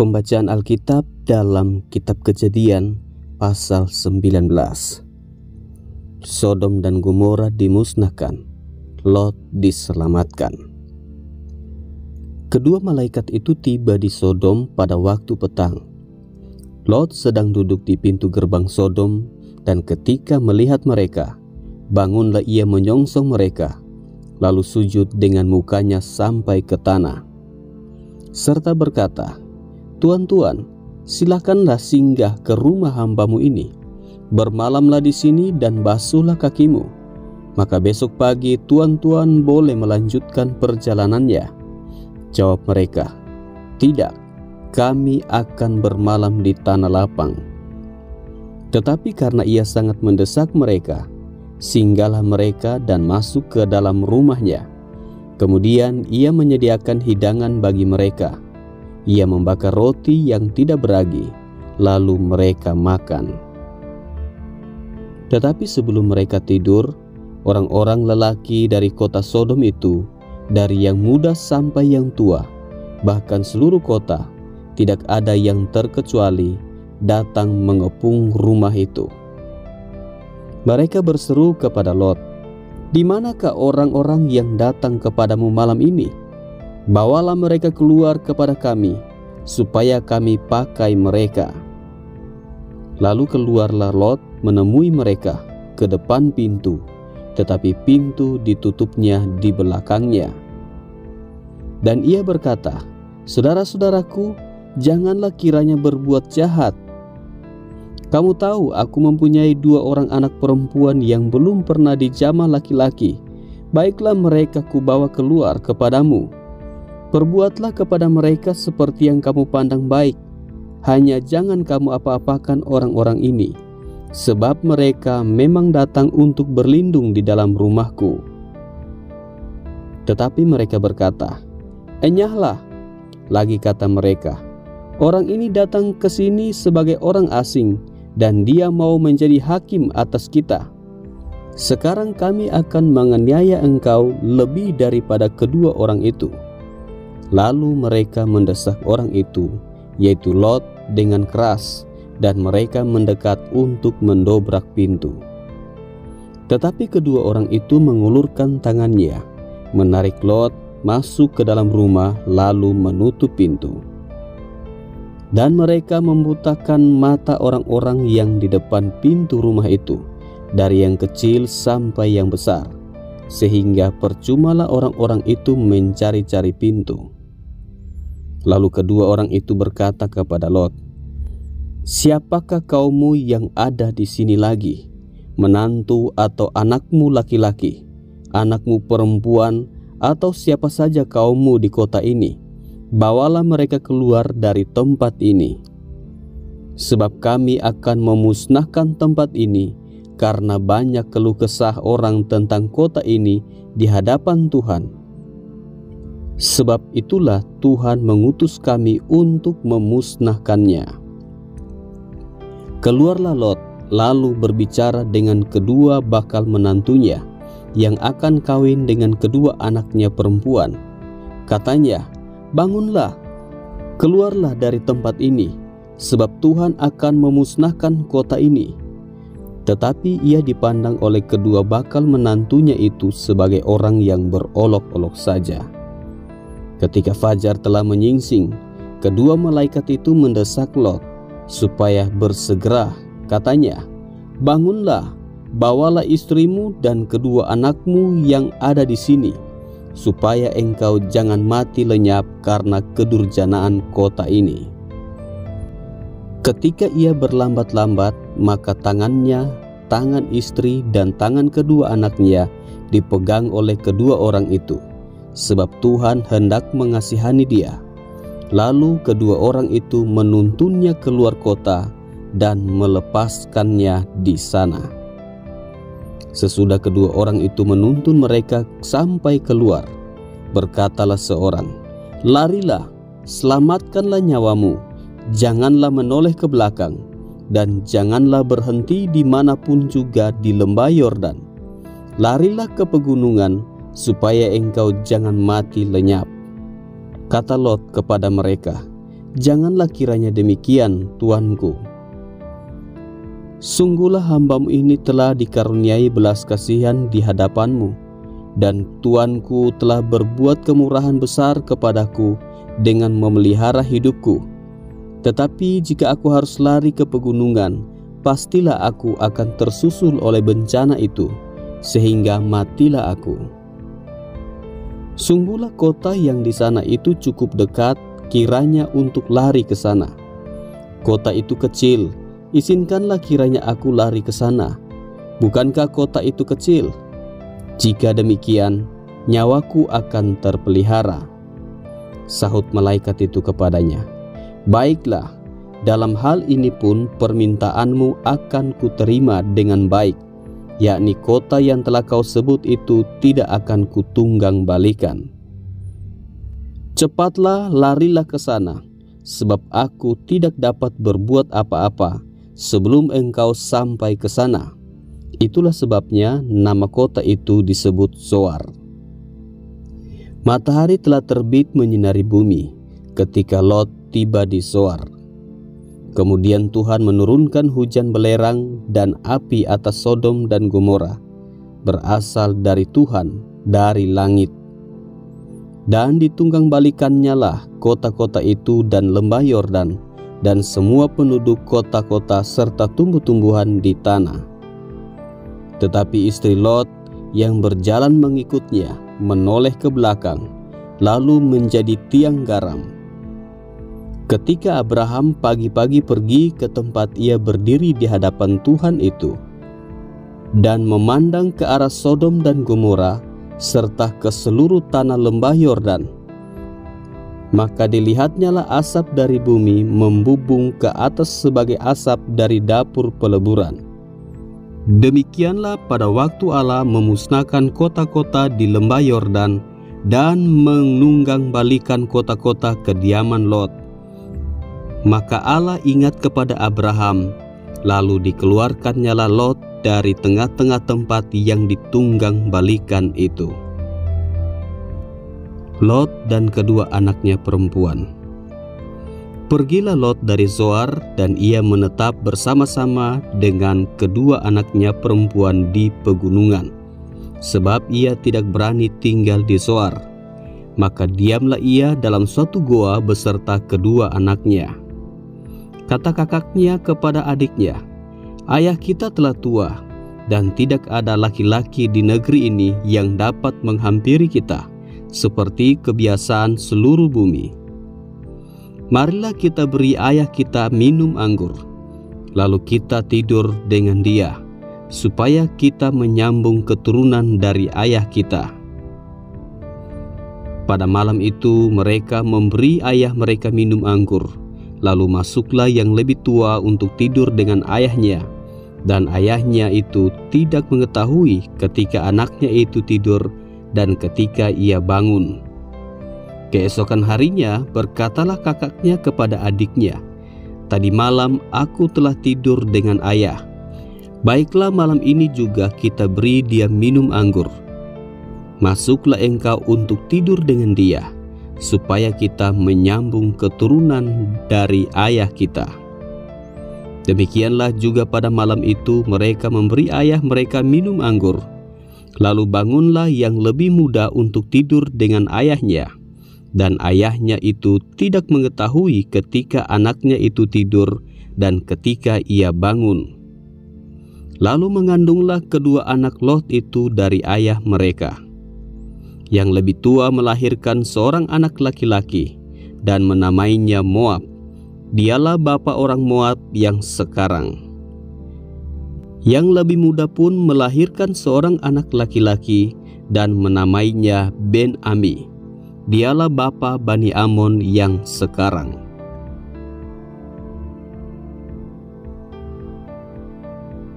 Pembacaan Alkitab dalam Kitab Kejadian pasal 19. Sodom dan Gomora dimusnahkan, Lot diselamatkan. Kedua malaikat itu tiba di Sodom pada waktu petang. Lot sedang duduk di pintu gerbang Sodom, dan ketika melihat mereka, bangunlah ia menyongsong mereka, lalu sujud dengan mukanya sampai ke tanah, serta berkata, "Tuan, silakanlah singgah ke rumah hambamu ini. Bermalamlah di sini dan basuhlah kakimu. Maka besok pagi tuan boleh melanjutkan perjalanannya." Jawab mereka, "Tidak, kami akan bermalam di tanah lapang." Tetapi karena ia sangat mendesak mereka, singgahlah mereka dan masuk ke dalam rumahnya. Kemudian ia menyediakan hidangan bagi mereka. Ia membakar roti yang tidak beragi, lalu mereka makan. Tetapi sebelum mereka tidur, orang-orang lelaki dari kota Sodom itu, dari yang muda sampai yang tua, bahkan seluruh kota, tidak ada yang terkecuali, datang mengepung rumah itu. Mereka berseru kepada Lot, "Di manakah orang-orang yang datang kepadamu malam ini? Bawalah mereka keluar kepada kami, supaya kami pakai mereka." Lalu keluarlah Lot menemui mereka ke depan pintu, tetapi pintu ditutupnya di belakangnya. Dan ia berkata, "Saudara-saudaraku, janganlah kiranya berbuat jahat. Kamu tahu aku mempunyai 2 orang anak perempuan yang belum pernah dijamah laki-laki. Baiklah mereka kubawa keluar kepadamu. Perbuatlah kepada mereka seperti yang kamu pandang baik. Hanya jangan kamu apa-apakan orang-orang ini, sebab mereka memang datang untuk berlindung di dalam rumahku." Tetapi mereka berkata, "Enyahlah," lagi kata mereka, "orang ini datang ke sini sebagai orang asing, dan dia mau menjadi hakim atas kita. Sekarang kami akan menganiaya engkau lebih daripada kedua orang itu." Lalu mereka mendesak orang itu, yaitu Lot, dengan keras, dan mereka mendekat untuk mendobrak pintu. Tetapi kedua orang itu mengulurkan tangannya, menarik Lot masuk ke dalam rumah, lalu menutup pintu. Dan mereka membutakan mata orang-orang yang di depan pintu rumah itu, dari yang kecil sampai yang besar, sehingga percumalah orang-orang itu mencari-cari pintu. Lalu kedua orang itu berkata kepada Lot, "Siapakah kaummu yang ada di sini lagi? Menantu atau anakmu laki-laki, anakmu perempuan, atau siapa saja kaummu di kota ini? Bawalah mereka keluar dari tempat ini. Sebab kami akan memusnahkan tempat ini, karena banyak keluh kesah orang tentang kota ini di hadapan Tuhan. Sebab itulah Tuhan mengutus kami untuk memusnahkannya." Keluarlah Lot lalu berbicara dengan kedua bakal menantunya yang akan kawin dengan kedua anaknya perempuan. Katanya, "Bangunlah, keluarlah dari tempat ini, sebab Tuhan akan memusnahkan kota ini." Tetapi ia dipandang oleh kedua bakal menantunya itu sebagai orang yang berolok-olok saja. Ketika fajar telah menyingsing, kedua malaikat itu mendesak Lot supaya bersegera. Katanya, "Bangunlah, bawalah istrimu dan kedua anakmu yang ada di sini, supaya engkau jangan mati lenyap karena kedurjanaan kota ini." Ketika ia berlambat-lambat, maka tangannya, tangan istri dan tangan kedua anaknya dipegang oleh kedua orang itu, sebab Tuhan hendak mengasihani dia. Lalu kedua orang itu menuntunnya keluar kota dan melepaskannya di sana. Sesudah kedua orang itu menuntun mereka sampai keluar, berkatalah seorang, "Larilah, selamatkanlah nyawamu, janganlah menoleh ke belakang, dan janganlah berhenti dimanapun juga di lembah Yordan. Larilah ke pegunungan, supaya engkau jangan mati lenyap." Kata Lot kepada mereka, Janganlah kiranya demikian, Tuanku. Sungguhlah hamba-Mu ini telah dikaruniai belas kasihan di hadapan-Mu, dan Tuanku telah berbuat kemurahan besar kepadaku dengan memelihara hidupku. Tetapi jika aku harus lari ke pegunungan, pastilah aku akan tersusul oleh bencana itu, sehingga matilah aku. Sungguhlah kota yang di sana itu cukup dekat kiranya untuk lari ke sana. Kota itu kecil, izinkanlah kiranya aku lari ke sana. Bukankah kota itu kecil? Jika demikian, nyawaku akan terpelihara. Sahut malaikat itu kepadanya, baiklah, dalam hal ini pun permintaanmu akan kuterima dengan baik, yakni kota yang telah kau sebut itu tidak akan kutunggang balikan. Cepatlah larilah ke sana, sebab aku tidak dapat berbuat apa-apa sebelum engkau sampai ke sana. Itulah sebabnya nama kota itu disebut Zoar. Matahari telah terbit menyinari bumi ketika Lot tiba di Zoar. Kemudian Tuhan menurunkan hujan belerang dan api atas Sodom dan Gomora, berasal dari Tuhan dari langit. Dan ditunggang balikannya lah kota-kota itu dan lembah Yordan dan semua penduduk kota-kota serta tumbuh-tumbuhan di tanah. Tetapi istri Lot yang berjalan mengikutnya menoleh ke belakang, lalu menjadi tiang garam. Ketika Abraham pagi-pagi pergi ke tempat ia berdiri di hadapan Tuhan itu, dan memandang ke arah Sodom dan Gomora, serta ke seluruh tanah lembah Yordan, maka dilihatnyalah asap dari bumi membubung ke atas sebagai asap dari dapur peleburan. Demikianlah pada waktu Allah memusnahkan kota-kota di lembah Yordan dan menunggang balikan kota-kota kediaman Lot. Maka Allah ingat kepada Abraham, lalu dikeluarkannyalah Lot dari tengah-tengah tempat yang ditunggang balikan itu. Lot dan kedua anaknya perempuan. Pergilah Lot dari Zoar, dan ia menetap bersama-sama dengan kedua anaknya perempuan di pegunungan, sebab ia tidak berani tinggal di Zoar. Maka diamlah ia dalam suatu goa beserta kedua anaknya. Kata kakaknya kepada adiknya, ayah kita telah tua, dan tidak ada laki-laki di negeri ini yang dapat menghampiri kita, seperti kebiasaan seluruh bumi. Marilah kita beri ayah kita minum anggur, lalu kita tidur dengan dia, supaya kita menyambung keturunan dari ayah kita. Pada malam itu mereka memberi ayah mereka minum anggur, lalu masuklah yang lebih tua untuk tidur dengan ayahnya, dan ayahnya itu tidak mengetahui ketika anaknya itu tidur dan ketika ia bangun. Keesokan harinya berkatalah kakaknya kepada adiknya, tadi malam aku telah tidur dengan ayah. Baiklah, malam ini juga kita beri dia minum anggur. Masuklah engkau untuk tidur dengan dia, supaya kita menyambung keturunan dari ayah kita. Demikianlah juga pada malam itu mereka memberi ayah mereka minum anggur. Lalu bangunlah yang lebih muda untuk tidur dengan ayahnya. Dan ayahnya itu tidak mengetahui ketika anaknya itu tidur dan ketika ia bangun. Lalu mengandunglah kedua anak Lot itu dari ayah mereka. Yang lebih tua melahirkan seorang anak laki-laki dan menamainya Moab. Dialah bapa orang Moab yang sekarang. Yang lebih muda pun melahirkan seorang anak laki-laki dan menamainya Ben-Ami. Dialah bapa Bani Amon yang sekarang.